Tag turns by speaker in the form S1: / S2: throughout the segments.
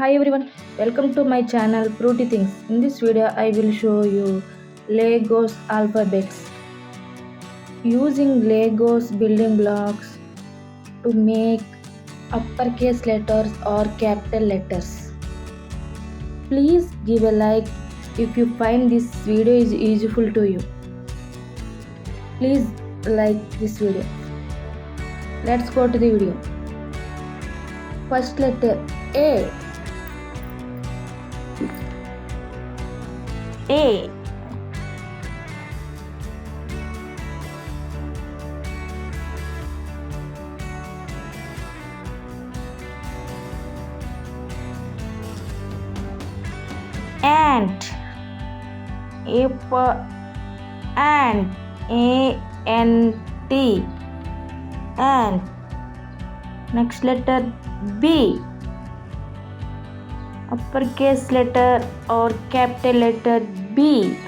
S1: Hi everyone, welcome to my channel Fruity Things. In this video, I will show you Legos alphabets. Using Legos building blocks to make uppercase letters or capital letters. Please give a like if you find this video is useful to you. Please like this video. Let's go to the video. First letter A. A. Ant. A for ant. A-N-T. Ant. Next letter B. Uppercase letter or capital letter B.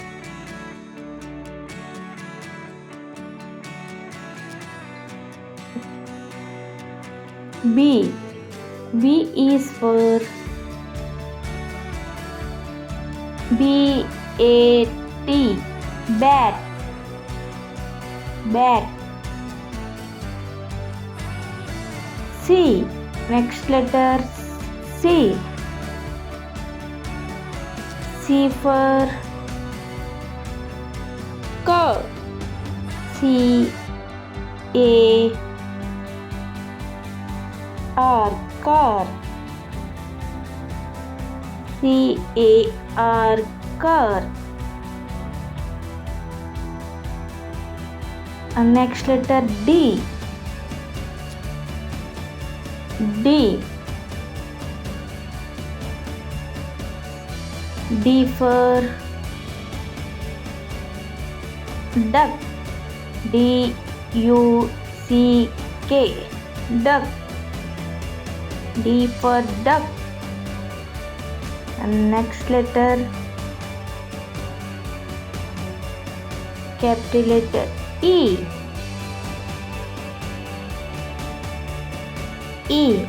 S1: B. B is for B-A-T. Bat. Bat. C. Next letter C. C for car. C A R car. C A R car. And next letter D. D. D for duck. D-U-C-K. Duck. D for duck. And next letter capital letter E. E.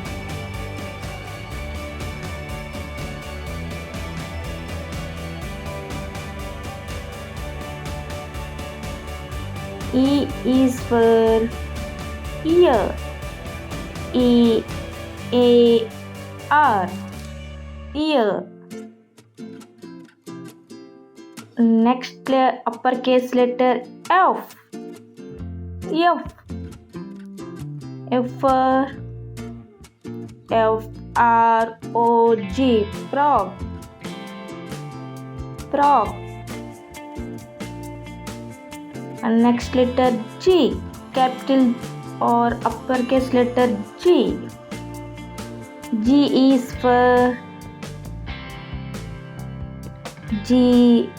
S1: E is for ear. E A R ear. Next uppercase letter F. F. F for F-R-O-G. Frog. Frog. And next letter G. Capital or uppercase letter G. G is for G-O-A-T.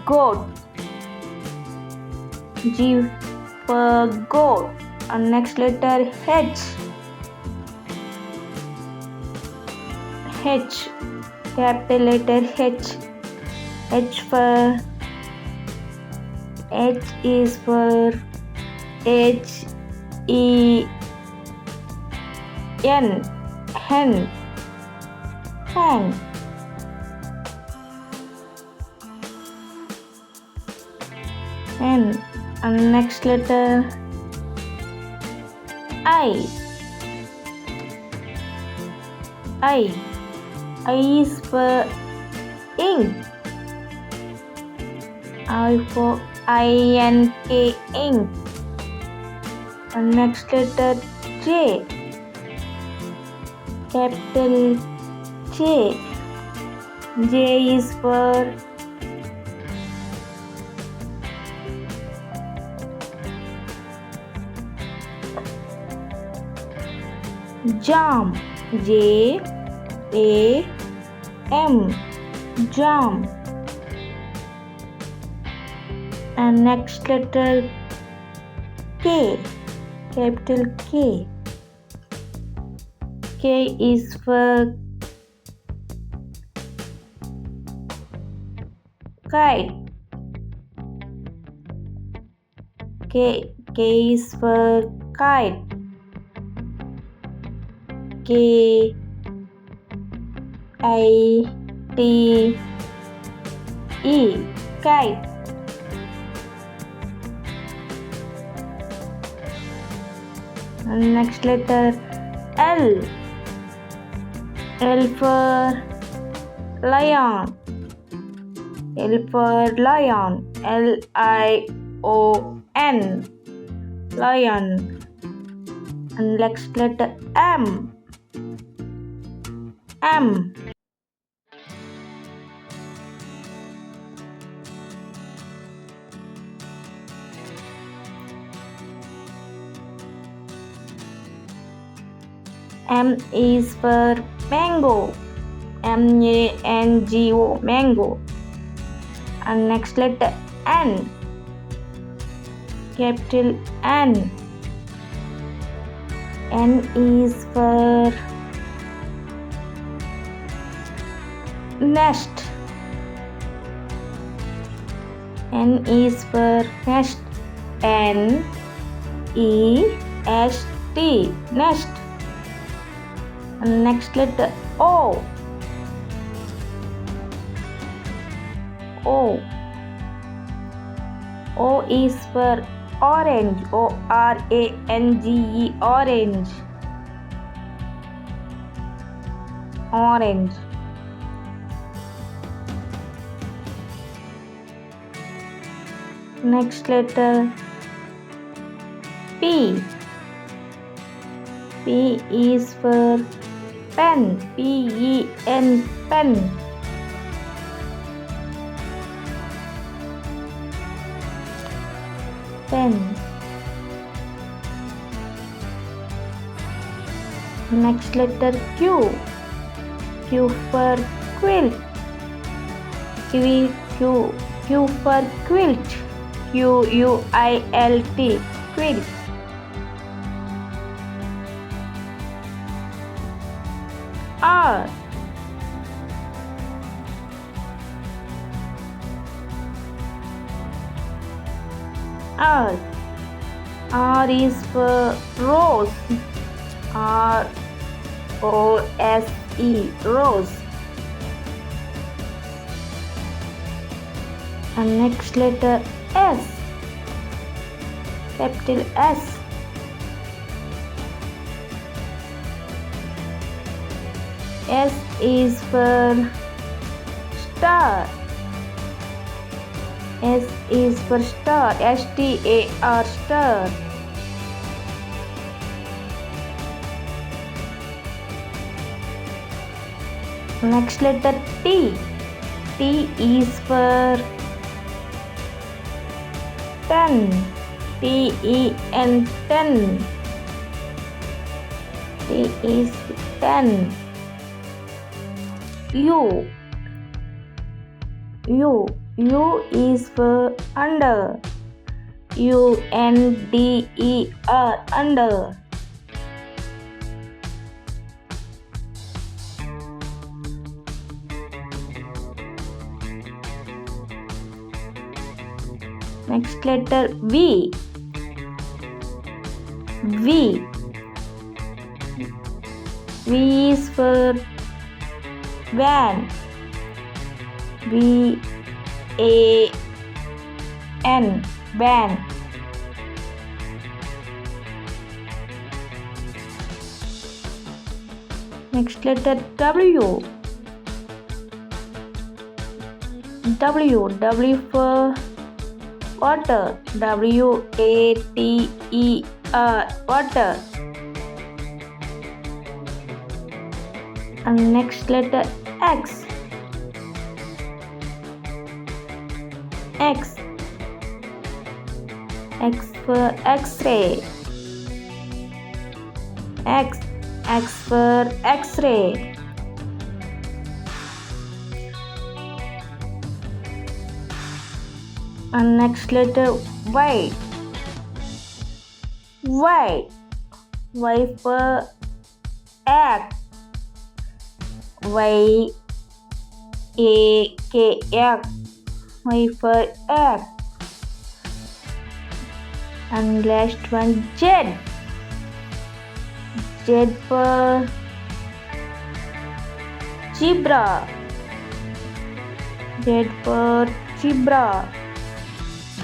S1: Goat. G for goat. And next letter H. H. Capital letter H. H for H is for H-E-N. Hen. Hen. Hen. And next letter I. I. I is for ink. I for I-N-K. Ink. And next letter J. Capital J. J is for jam. J-A-M. Jam. And next letter K. Capital K. K is for kite. K is for kite. K I T E, kite. And next letter L. L for lion. L for lion. Lion. Lion. And next letter M. M. M is for mango. MANGO, mango. And next letter N. Capital N. N is for nest. N is for nest. NEST, nest. And next letter O. O. O is for orange. ORANGE, orange. Orange. Next letter P. P is for pen. PEN, pen. Pen. Next letter Q. Q for quilt. Q for quilt. QUILT, quilt. R. R. R is for rose. ROSE, rose. And next letter S. Capital S. S is for star. S is for star. STAR, star. Next letter T. T is for ten. TEN, ten. T is 10. U. U is for under. UNDER, under. Next letter V. V is for van. VAN, van. Next letter W. W for water. WATER, water. And next letter X. X for X-ray. X for X-ray. And next letter Y. Y for egg. YAK, egg. Y for egg. And last one Z. Z for zebra. Z for zebra.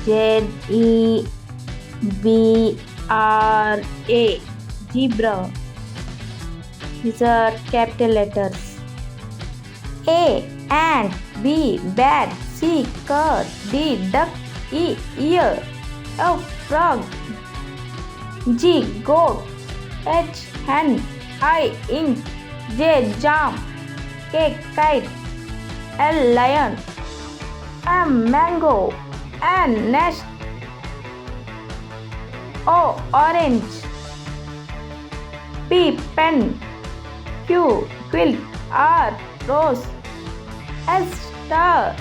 S1: Zebra. Zebra. These are capital letters. A ant. B bat. C cat. D duck. E ear. F frog. G goat. H hen. I ink. J jam. K kite. L lion. M mango. N nest. O orange. P pen. Q quilt. R rose. S star.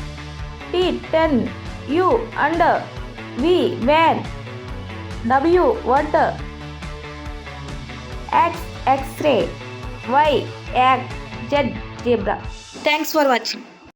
S1: T 10. U under. V van. W water. X X-ray. Y egg. Z zebra. Thanks for watching.